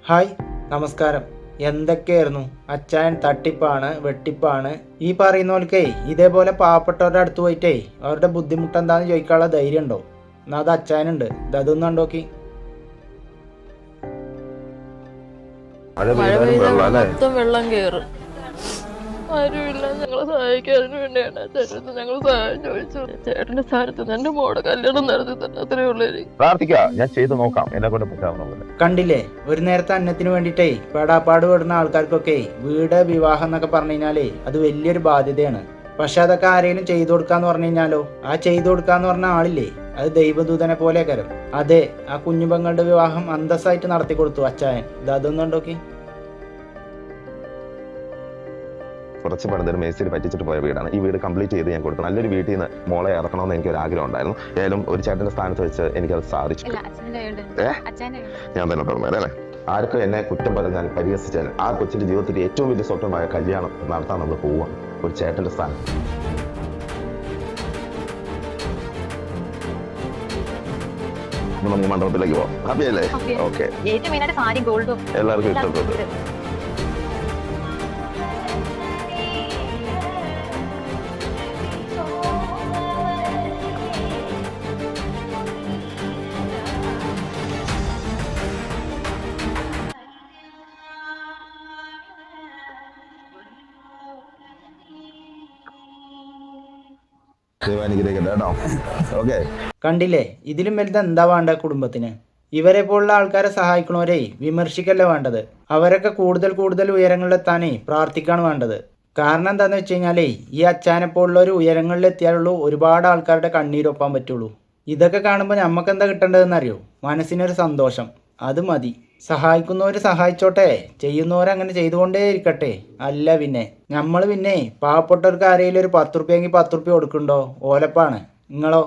Hi, നമസ്കാരം. എന്തൊക്കെയായിരുന്നു അച്ചായൻ? തട്ടിപ്പാണ്, വെട്ടിപ്പാണ്. ഈ പറയുന്ന പോലക്കേ ഇതേപോലെ പാവപ്പെട്ടവരുടെ അടുത്ത് പോയിട്ടേ അവരുടെ ബുദ്ധിമുട്ട് എന്താണെന്ന് ചോദിക്കാനുള്ള ധൈര്യം ഉണ്ടോ? എന്നാൽ അത് അച്ചായനുണ്ട്. അതൊന്നും കണ്ടോക്കി. മഴ പെയ്താൽ മൊത്തം വെള്ളം കയറും. ആരുമില്ല, ഞങ്ങളെ സഹായിക്കാതിന് വേണ്ടിയാണ് ചേട്ടൻ ഞങ്ങൾ സഹായം ചോദിച്ചു. ചേട്ടന്റെ സ്ഥാനത്ത് എന്റെ മോടെ കല്യാണം നടത്തി തന്നെ അത്രേ ഉള്ളൂ. ഞാൻ ചെയ്ത് നോക്കാം, എന്നെ കൊണ്ട് പറ്റാവുന്ന. കണ്ടില്ലേ, ഒരു നേരത്തെ അന്നത്തിന് വേണ്ടിയിട്ടേ പെടാപ്പാട് പെടുന്ന ആൾക്കാർക്കൊക്കെ വീട്, വിവാഹം എന്നൊക്കെ പറഞ്ഞു കഴിഞ്ഞാലേ അത് വലിയൊരു ബാധ്യതയാണ്. പക്ഷെ അതൊക്കെ ആരെങ്കിലും ചെയ്തു കൊടുക്കാന്ന് പറഞ്ഞു കഴിഞ്ഞാലോ, ആ ചെയ്തു കൊടുക്കാന്ന് പറഞ്ഞ ആളില്ലേ, അത് ദൈവദൂതനെ പോലെ കരം. അതെ, ആ കുഞ്ഞുപെങ്ങളുടെ വിവാഹം അന്തസ്സായിട്ട് നടത്തി കൊടുത്തു അച്ചായൻ. അതൊന്നും ഉണ്ടോക്കി. കുറച്ച് പണിതരം മേസ്തിരി പറ്റിച്ചിട്ട് പോയ വീടാണ്. ഈ വീട് കംപ്ലീറ്റ് ചെയ്ത് ഞാൻ കൊടുത്തു. നല്ലൊരു വീട്ടിൽ നിന്ന് മോളെ ഇറക്കണമെന്ന് എനിക്കൊരു ആഗ്രഹം ഉണ്ടായിരുന്നു. ഏതായാലും ഒരു ചേട്ടന്റെ സ്ഥാനത്ത് വെച്ച് എനിക്കത് സാധിച്ചു. ഞാൻ തന്നെ പറഞ്ഞല്ലേ, ആർക്കും എന്നെ കുറ്റം പറഞ്ഞാൽ പരിഹസിച്ചാൽ ആ കൊച്ചിന്റെ ജീവിതത്തിൽ ഏറ്റവും വലിയ സ്വപ്നമായ കല്യാണം നടത്താൻ നമ്മൾ പോവുകയാണ് ഒരു ചേട്ടന്റെ സ്ഥാനം. നമുക്ക് മണ്ഡപത്തിലേക്ക് പോവാം. ഹാപ്പിയല്ലേ? ഓക്കെ. എല്ലാവർക്കും ഇഷ്ടപ്പെട്ടു. കണ്ടില്ലേ, ഇതിലും വലുത് എന്താ വേണ്ട കുടുംബത്തിന്? ഇവരെ പോലുള്ള ആൾക്കാരെ സഹായിക്കണവരെ വിമർശിക്കല്ല വേണ്ടത്. അവരൊക്കെ കൂടുതൽ ഉയരങ്ങളിലെത്താനേ പ്രാർത്ഥിക്കാണ് വേണ്ടത്. കാരണം എന്താന്ന് വെച്ച് കഴിഞ്ഞാലേ, ഈ അച്ചാനെ പോലുള്ളവർ ഉയരങ്ങളിലെത്തിയാലുള്ളൂ ഒരുപാട് ആൾക്കാരുടെ കണ്ണീരൊപ്പാൻ പറ്റുള്ളൂ. ഇതൊക്കെ കാണുമ്പോൾ നമുക്ക് എന്താ കിട്ടേണ്ടതെന്നറിയോ? മനസ്സിനൊരു സന്തോഷം. അത് മതി. സഹായിക്കുന്നവർ സഹായിച്ചോട്ടെ, ചെയ്യുന്നവരങ്ങനെ ചെയ്തുകൊണ്ടേ ഇരിക്കട്ടെ. അല്ല പിന്നെ നമ്മൾ പാവപ്പെട്ടവർക്ക് ആരെങ്കിലും ഒരു 10 റുപ്യെങ്കിൽ 10 റുപ്യ കൊടുക്കുന്നുണ്ടോ? ഓലപ്പാണ്. നിങ്ങളോ?